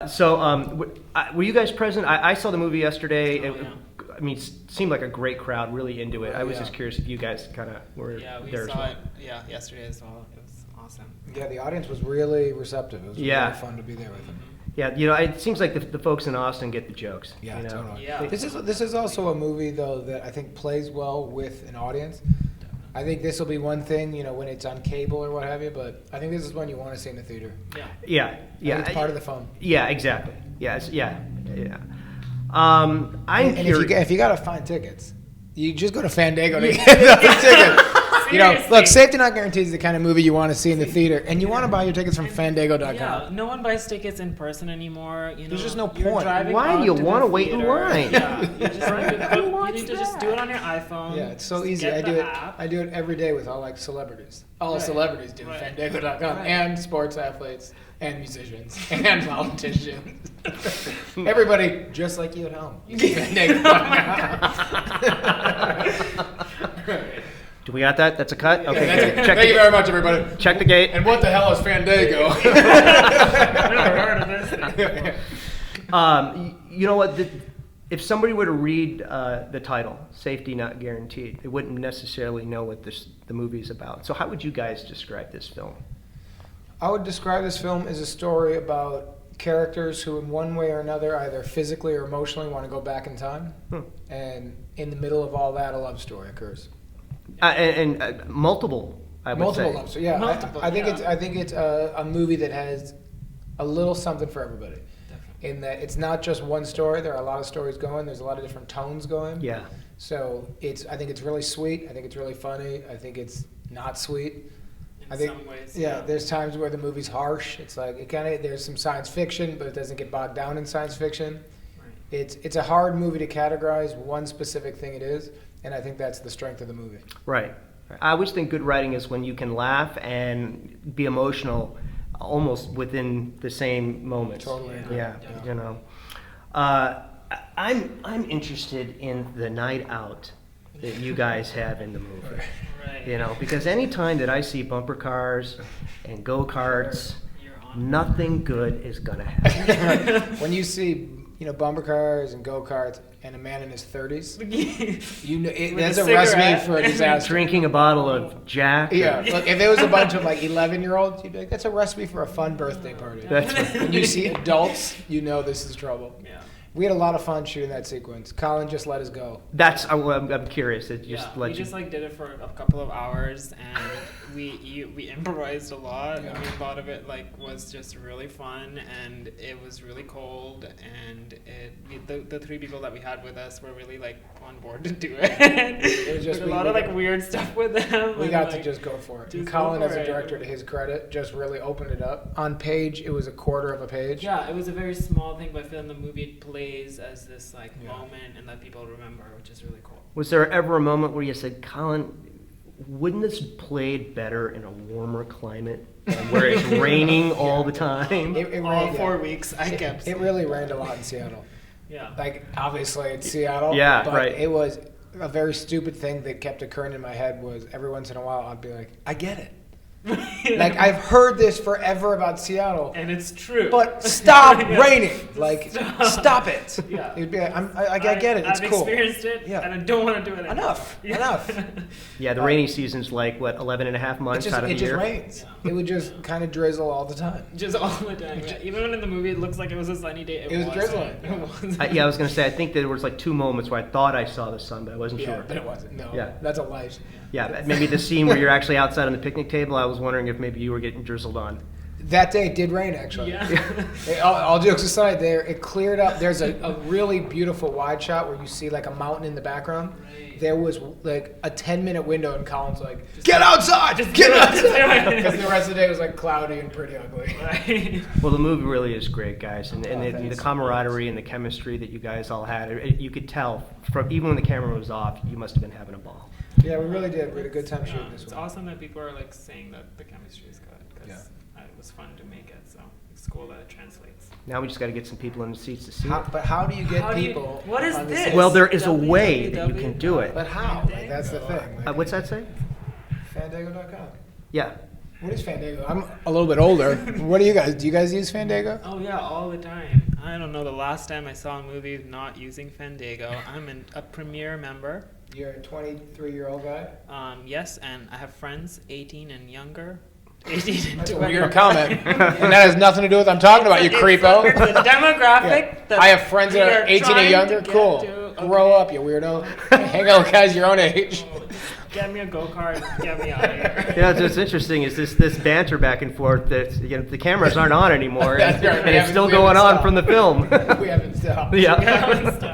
So, were you guys present? I saw the movie yesterday. I mean, it seemed like a great crowd, really into it. I was just curious if you guys kind of were there as well. It. Yeah, yesterday as well. It was awesome. Yeah, the audience was really receptive. It was really fun to be there with them. Yeah, it seems like the folks in Austin get the jokes. Yeah, totally. Yeah. This is also a movie though that I think plays well with an audience. I think this will be one thing, when it's on cable or what have you, but I think this is one you want to see in the theater. Yeah. It's part of the fun. Yeah, exactly. Yeah. I'm curious. If you gotta find tickets, you just go to Fandango to get the tickets. Look, Safety Not Guaranteed is the kind of movie you want to see in the theater, and you want to buy your tickets from Fandango.com. Yeah, no one buys tickets in person anymore. There's just no point. Why do you want to wait in line? Yeah, you need to just do it on your iPhone. Yeah, it's so easy. I do it every day with all celebrities. All celebrities do Fandango.com, and sports athletes, and musicians, and politicians. Everybody, just like you at home. You can Fandango.com. Do we got that? That's a cut? Okay, good. Thank you very much, everybody. Check the gate. And what the hell is Fandango? Never heard of this. You know what? If somebody were to read the title, Safety Not Guaranteed, they wouldn't necessarily know what the movie's about. So how would you guys describe this film? I would describe this film as a story about characters who in one way or another, either physically or emotionally, want to go back in time. And in the middle of all that, a love story occurs. And multiple, I would say. Multiple love stories, yeah. I think it's a movie that has a little something for everybody. Definitely. In that it's not just one story. There are a lot of stories going. There's a lot of different tones going. Yeah. So I think it's really sweet. I think it's really funny. I think it's not sweet. In some ways. Yeah, there's times where the movie's harsh. It's like there's some science fiction, but it doesn't get bogged down in science fiction. Right. It's a hard movie to categorize one specific thing it is. And I think that's the strength of the movie. Right. I always think good writing is when you can laugh and be emotional almost within the same moment. Totally agree. Yeah. I'm interested in the night out that you guys have in the movie. Right. Because any time that I see bumper cars and go-karts, nothing good is going to happen. When you see bumper cars and go-karts and a man in his 30s, that's a recipe for a disaster. Drinking a bottle of Jack. Yeah, look, if it was a bunch of 11-year-olds, you'd be like, that's a recipe for a fun birthday party. That's right. When you see adults, this is trouble. Yeah. We had a lot of fun shooting that sequence. Colin just let us go. I'm curious. We did it for a couple of hours, and we improvised a lot. Yeah. I mean, a lot of it was just really fun, and it was really cold, and the three people that we had with us were really on board to do it. It was just a lot of weird stuff with them. We got to just go for it. And Colin, as a director, to his credit, just really opened it up. On page, it was a quarter of a page. Yeah, it was a very small thing, but I feel in the movie it plays as this moment and that people remember, which is really cool. Was there ever a moment where you said, Colin, wouldn't this played better in a warmer climate where it's raining all the time? All 4 weeks, I kept saying. It really rained a lot in Seattle. Yeah. Obviously it's Seattle. Yeah, but right. It was a very stupid thing that kept occurring in my head was every once in a while I'd be like, I get it. I've heard this forever about Seattle, and it's true. But stop raining! Stop it! Yeah, you'd be like, I get it. It's I've cool. I've experienced it, and I don't want to do it anymore. Enough. Yeah, the rainy season's 11 and a half months out of the year. It just rains. Yeah. It would just kind of drizzle all the time. Just all the time. Yeah. Even when in the movie it looks like it was a sunny day, it was drizzling. I was going to say, I think there was 2 moments where I thought I saw the sun, but I wasn't sure. But it wasn't. No. Yeah. That's a lie. Yeah, maybe the scene where you're actually outside on the picnic table, I was wondering if maybe you were getting drizzled on. That day it did rain, actually. Yeah. All jokes aside, it cleared up. There's a really beautiful wide shot where you see a mountain in the background. Right. There was a 10-minute window, and Colin's like, "Get outside! Get outside!" Because the rest of the day was cloudy and pretty ugly. Right. Well, the movie really is great, guys, and the camaraderie and the chemistry that you guys all had. You could tell from even when the camera was off, you must have been having a ball. Yeah, we really did. We had a good time shooting this one. It's awesome that people are saying that the chemistry is good because it was fun to make it. So it's cool that it translates. Now we just got to get some people in the seats to see it. But how do you get people? What is this? Well, there is a way that you can do it. But how? That's the thing. What's that say? Fandango.com. Yeah. What is Fandango? I'm a little bit older. What do you guys? Do you guys use Fandango? Oh yeah, all the time. I don't know the last time I saw a movie not using Fandango. I'm a Premier member. You're a 23-year-old guy? Yes, and I have friends 18 and younger. 18 and That's a 20. weird comment. And that has nothing to do with what I'm talking about, you creepo. It's a demographic. Yeah. I have friends that are 18 and younger. Cool. Grow up, you weirdo. Hang out with guys your own age. Get me a go-kart, get me out of here. What's interesting is this banter back and forth that the cameras aren't on anymore, and, That's right. and it's still going on from the film. We haven't stopped. Yeah.